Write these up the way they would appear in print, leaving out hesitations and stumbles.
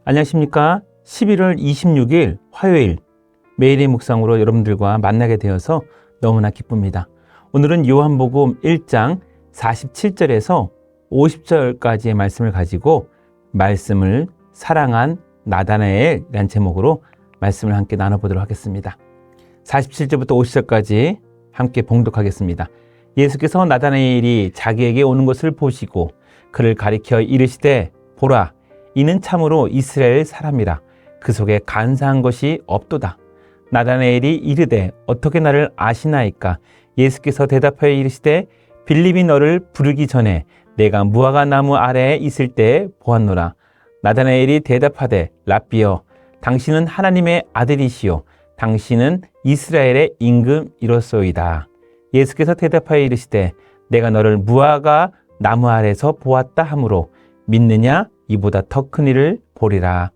안녕하십니까? 11월 26일 화요일 매일의 묵상으로 여러분들과 만나게 되어서 너무나 기쁩니다. 오늘은 요한복음 1장 47절에서 50절까지의 말씀을 가지고 말씀을 사랑한 나다나엘이라는 제목으로 말씀을 함께 나눠보도록 하겠습니다. 47절부터 50절까지 함께 봉독하겠습니다. 예수께서 나다나엘이 자기에게 오는 것을 보시고 그를 가리켜 이르시되 보라, 이는 참으로 이스라엘 사람이라. 그 속에 간사한 것이 없도다. 나다나엘이 이르되 어떻게 나를 아시나이까? 예수께서 대답하여 이르시되 빌립이 너를 부르기 전에 내가 무화과 나무 아래에 있을 때에 보았노라. 나다나엘이 대답하되 랍비여, 당신은 하나님의 아들이시요 당신은 이스라엘의 임금이로소이다. 예수께서 대답하여 이르시되 내가 너를 무화과 나무 아래에서 보았다 하므로 믿느냐? 이보다 더 큰 일을 보리라.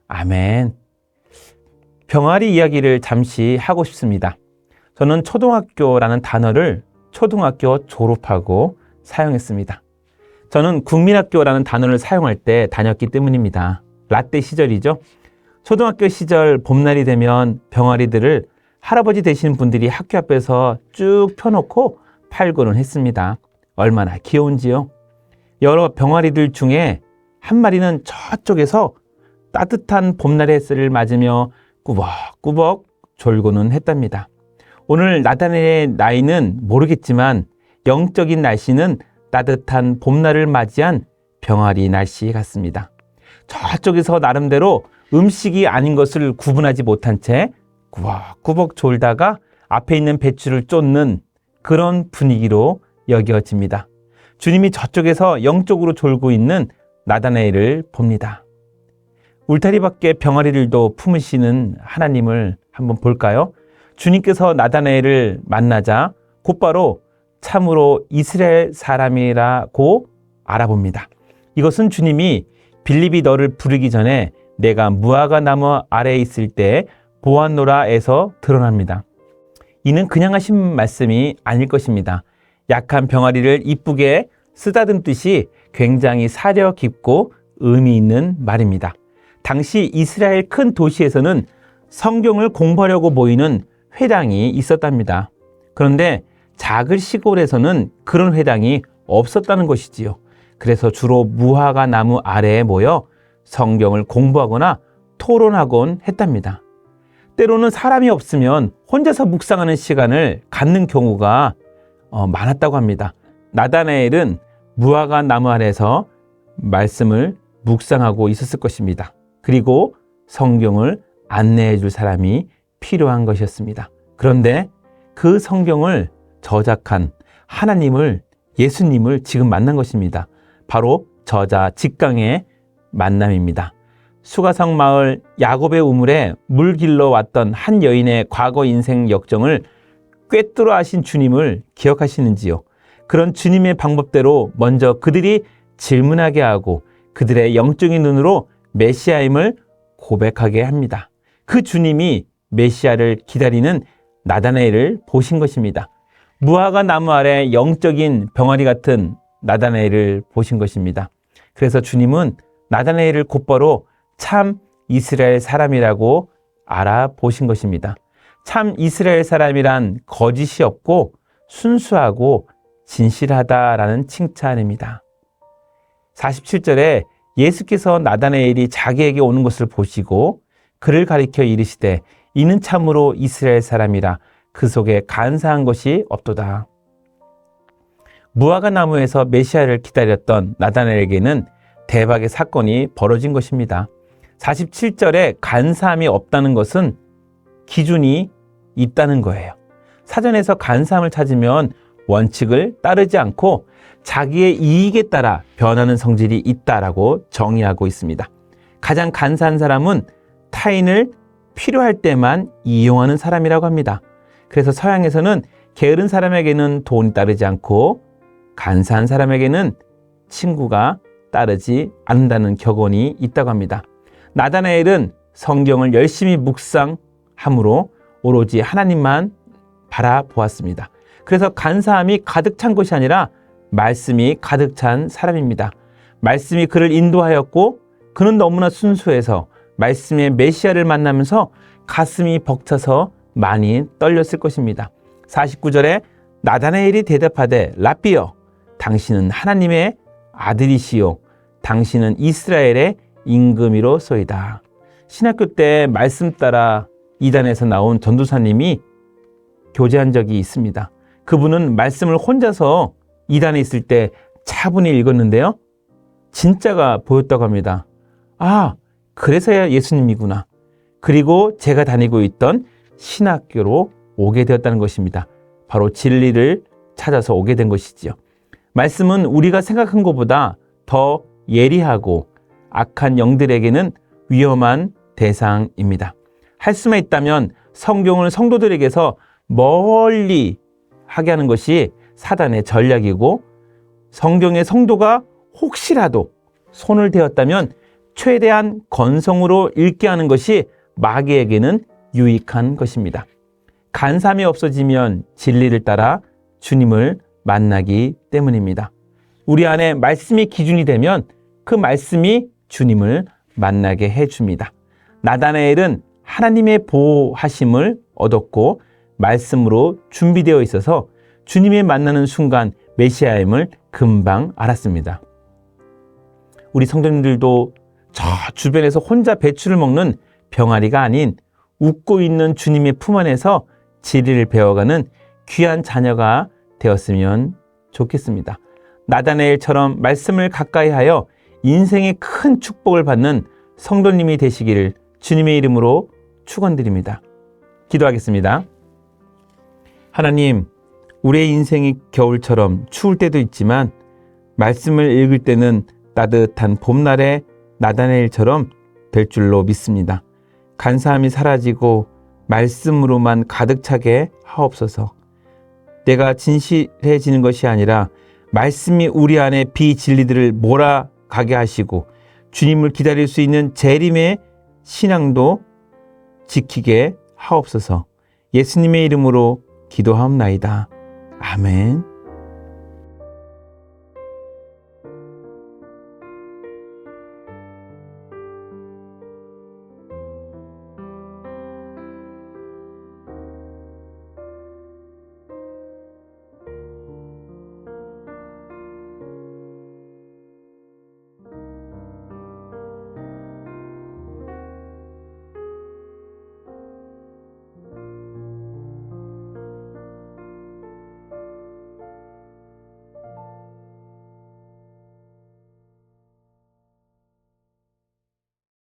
아멘. 병아리 이야기를 잠시 하고 싶습니다. 저는 초등학교라는 단어를 초등학교 졸업하고 사용했습니다. 저는 국민학교라는 단어를 사용할 때 다녔기 때문입니다. 라떼 시절이죠. 초등학교 시절 봄날이 되면 병아리들을 할아버지 되시는 분들이 학교 앞에서 쭉 펴놓고 팔고는 했습니다. 얼마나 귀여운지요. 여러 병아리들 중에 한 마리는 저쪽에서 따뜻한 봄날의 햇살을 맞으며 꾸벅꾸벅 졸고는 했답니다. 오늘 나다나엘의 나이는 모르겠지만 영적인 날씨는 따뜻한 봄날을 맞이한 병아리 날씨 같습니다. 저쪽에서 나름대로 음식이 아닌 것을 구분하지 못한 채 꾸벅꾸벅 졸다가 앞에 있는 배추를 쫓는 그런 분위기로 여겨집니다. 주님이 저쪽에서 영적으로 졸고 있는 나다나엘을 봅니다. 울타리 밖에 병아리들도 품으시는 하나님을 한번 볼까요? 주님께서 나다나엘을 만나자 곧바로 참으로 이스라엘 사람이라고 알아봅니다. 이것은 주님이 빌립이 너를 부르기 전에 내가 무화과 나무 아래에 있을 때 보았노라에서 드러납니다. 이는 그냥 하신 말씀이 아닐 것입니다. 약한 병아리를 이쁘게 쓰다듬듯이 굉장히 사려 깊고 의미 있는 말입니다. 당시 이스라엘 큰 도시에서는 성경을 공부하려고 모이는 회당이 있었답니다. 그런데 작은 시골에서는 그런 회당이 없었다는 것이지요. 그래서 주로 무화과 나무 아래에 모여 성경을 공부하거나 토론하곤 했답니다. 때로는 사람이 없으면 혼자서 묵상하는 시간을 갖는 경우가 많았다고 합니다. 나다나엘은 무화과 나무 아래에서 말씀을 묵상하고 있었을 것입니다. 그리고 성경을 안내해 줄 사람이 필요한 것이었습니다. 그런데 그 성경을 저작한 하나님을, 예수님을 지금 만난 것입니다. 바로 저자 직강의 만남입니다. 수가성 마을 야곱의 우물에 물 길러 왔던 한 여인의 과거 인생 역정을 꿰뚫어 아신 주님을 기억하시는지요? 그런 주님의 방법대로 먼저 그들이 질문하게 하고 그들의 영적인 눈으로 메시아임을 고백하게 합니다. 그 주님이 메시아를 기다리는 나다나엘을 보신 것입니다. 무화과 나무 아래 영적인 병아리 같은 나다나엘을 보신 것입니다. 그래서 주님은 나다나엘을 곧바로 참 이스라엘 사람이라고 알아보신 것입니다. 참 이스라엘 사람이란 거짓이 없고 순수하고 진실하다라는 칭찬입니다. 47절에 예수께서 나다나엘이 자기에게 오는 것을 보시고 그를 가리켜 이르시되 이는 참으로 이스라엘 사람이라. 그 속에 간사한 것이 없도다. 무화과 나무에서 메시아를 기다렸던 나다나엘에게는 대박의 사건이 벌어진 것입니다. 47절에 간사함이 없다는 것은 기준이 있다는 거예요. 사전에서 간사함을 찾으면 원칙을 따르지 않고 자기의 이익에 따라 변하는 성질이 있다라고 정의하고 있습니다. 가장 간사한 사람은 타인을 필요할 때만 이용하는 사람이라고 합니다. 그래서 서양에서는 게으른 사람에게는 돈이 따르지 않고 간사한 사람에게는 친구가 따르지 않는다는 격언이 있다고 합니다. 나다나엘은 성경을 열심히 묵상함으로 오로지 하나님만 바라보았습니다. 그래서 간사함이 가득 찬 것이 아니라 말씀이 가득 찬 사람입니다. 말씀이 그를 인도하였고 그는 너무나 순수해서 말씀의 메시아를 만나면서 가슴이 벅차서 많이 떨렸을 것입니다. 49절에 나다나엘이 대답하되 라삐여 당신은 하나님의 아들이시요 당신은 이스라엘의 임금이로소이다. 신학교 때 말씀 따라 이단에서 나온 전도사님이 교제한 적이 있습니다. 그분은 말씀을 혼자서 이단에 있을 때 차분히 읽었는데요. 진짜가 보였다고 합니다. 아, 그래서야 예수님이구나. 그리고 제가 다니고 있던 신학교로 오게 되었다는 것입니다. 바로 진리를 찾아서 오게 된 것이지요. 말씀은 우리가 생각한 것보다 더 예리하고 악한 영들에게는 위험한 대상입니다. 할 수만 있다면 성경을 성도들에게서 멀리 하게 하는 것이 사단의 전략이고, 성경의 성도가 혹시라도 손을 대었다면 최대한 건성으로 읽게 하는 것이 마귀에게는 유익한 것입니다. 간삼이 없어지면 진리를 따라 주님을 만나기 때문입니다. 우리 안에 말씀이 기준이 되면 그 말씀이 주님을 만나게 해줍니다. 나다나엘은 하나님의 보호하심을 얻었고 말씀으로 준비되어 있어서 주님이 만나는 순간 메시아임을 금방 알았습니다. 우리 성도님들도 저 주변에서 혼자 배추를 먹는 병아리가 아닌 웃고 있는 주님의 품 안에서 진리를 배워가는 귀한 자녀가 되었으면 좋겠습니다. 나다나엘처럼 말씀을 가까이 하여 인생의 큰 축복을 받는 성도님이 되시기를 주님의 이름으로 축원드립니다. 기도하겠습니다. 하나님, 우리의 인생이 겨울처럼 추울 때도 있지만 말씀을 읽을 때는 따뜻한 봄날의 나다나엘처럼 될 줄로 믿습니다. 간사함이 사라지고 말씀으로만 가득 차게 하옵소서. 내가 진실해지는 것이 아니라 말씀이 우리 안에 비진리들을 몰아가게 하시고 주님을 기다릴 수 있는 재림의 신앙도 지키게 하옵소서. 예수님의 이름으로 기도하옵나이다. 아멘.